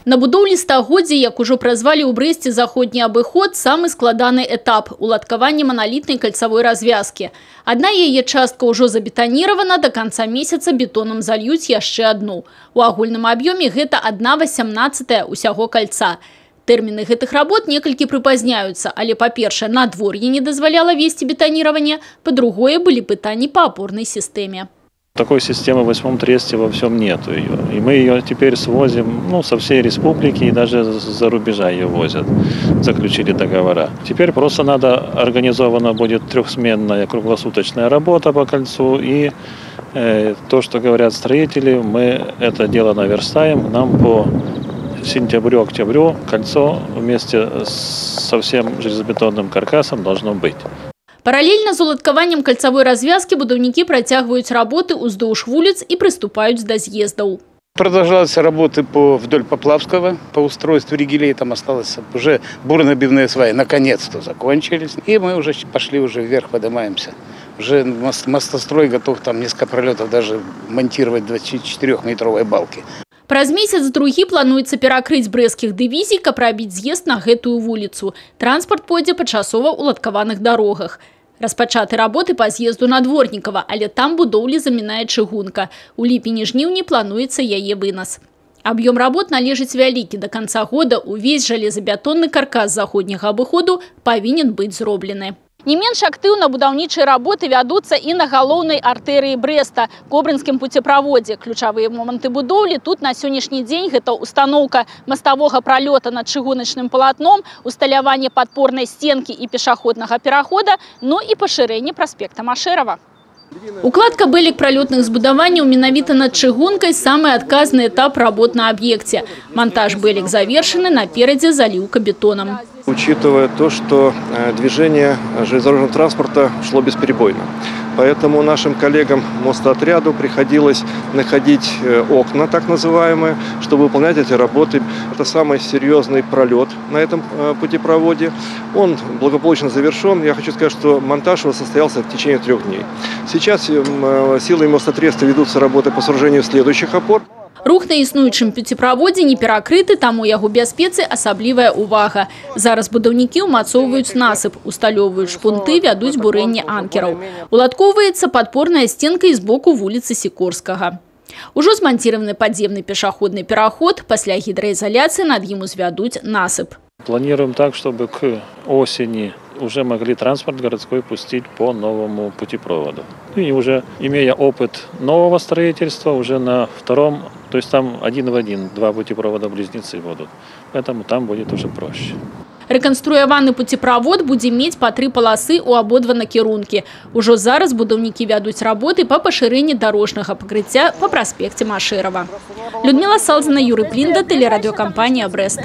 На будоўлі стагоддзя, як ужо празвалі ў Брэсце заходні абыход, самы складаны этап – уладкаванне маналітнай кальцавой развязкі. Адна яе частка ўжо забетаніравана, да канца месяца бетонам зальюць яшчэ адну. У агульным аб'ёме гэта 1/18 усяго кальца. Тэрміны гэтых работ некалькі прыпазняюцца, але, па-першае, надвор'е не дазваляла весці бетаніраванне, па-другое, былі пытанні па апорнай сістэме. Такой системы в 8-м тресте во всем нету ее. И мы ее теперь свозим со всей республики, и даже за рубежа ее возят. Заключили договора. Теперь просто надо, организована будет трехсменная круглосуточная работа по кольцу. И то, что говорят строители, мы это дело наверстаем. Нам по сентябрю-октябрю кольцо вместе со всем железобетонным каркасом должно быть. Параллельно з уладкаваннем кальцавой развязки будаўнікі працягваюць работы ўздоўж вуліц и приступаюць до з'ездаў. Продолжаются работы вдоль Поплавского, по устройству ригелей. Там осталось уже бурно-набивные сваи, наконец-то закончились. И мы уже пошли вверх, поднимаемся. Уже мостострой готов там несколько пролетов даже монтировать 24-метровые балки. Праз месяц-другі плануецца перакрыць брэсцкіх дывізій, каб рабіць з'езд на гэтую вуліцу. Транспорт пойдзе па часова уладкаваных дарогах. Распачаты работы па з'езду Надворнікава, але там будоўлі замінае чыгунка. У ліпені-жніўні плануецца яе вынас. Аб'ём работ належыць вялікі. До канца года увесь жалезабетонны каркас заходняга абыходу павінен быць зроблены. Не менш актыўна будаўнічыя работы вядуцца і на галоўнай артэрыі Брэста – Кобрынскім пуцеправодзе. Ключавыя моманты будоўлі тут на сённяшні дзень гэта установка маставога пралёта над чыгуначным палатном, усталяванне падпорнай стенкі і пешаходнага перахода, ну і пашырэнне праспекта Машэрава. Укладка бэлек пралётных збудаванняў менавіта над чыгункай – самы адказны этап работ на аб'екце. Монтаж бэлек завершаны, наперадзе заліўка бетоном. Учитывая то, что движение железнодорожного транспорта шло бесперебойно. Поэтому нашим коллегам мостоотряду приходилось находить окна, так называемые, чтобы выполнять эти работы. Это самый серьезный пролет на этом путепроводе. Он благополучно завершен. Я хочу сказать, что монтаж его состоялся в течение 3 дней. Сейчас силами мостоотряда ведутся работы по сооружению следующих опор. Рух на існуючым пуцеправодзе не перакрыты, таму яго бяспецы асаблівая увага. Зараз будаўнікі ўмацоўваюць насып, усталёўваюць шпунты, вядуць бурэнне анкераў. Уладкоўваецца падпорная стенка з боку вуліцы Сікорскага. Ужо змонтированы падземны пешаходны пераход, пасля гідраізаляцыі над ім узвядуць насып. Планируем так, чтобы к осени уже могли транспорт городской пустить по новому путепроводу. И уже имея опыт нового строительства, уже на втором, то есть там 1 в 1, 2 путепровода-близнецы будут. Поэтому там будет уже проще. Рэканструяваны пуцеправод будзе мець па 3 паласы ў абодва накірункі. Ужо зараз будаўнікі вядуць работы па пашырэнні дарожнага пакрыцця па праспекце Машэрава. Людмила Салзина, Юрий Плинда, телерадиокомпания «Брест».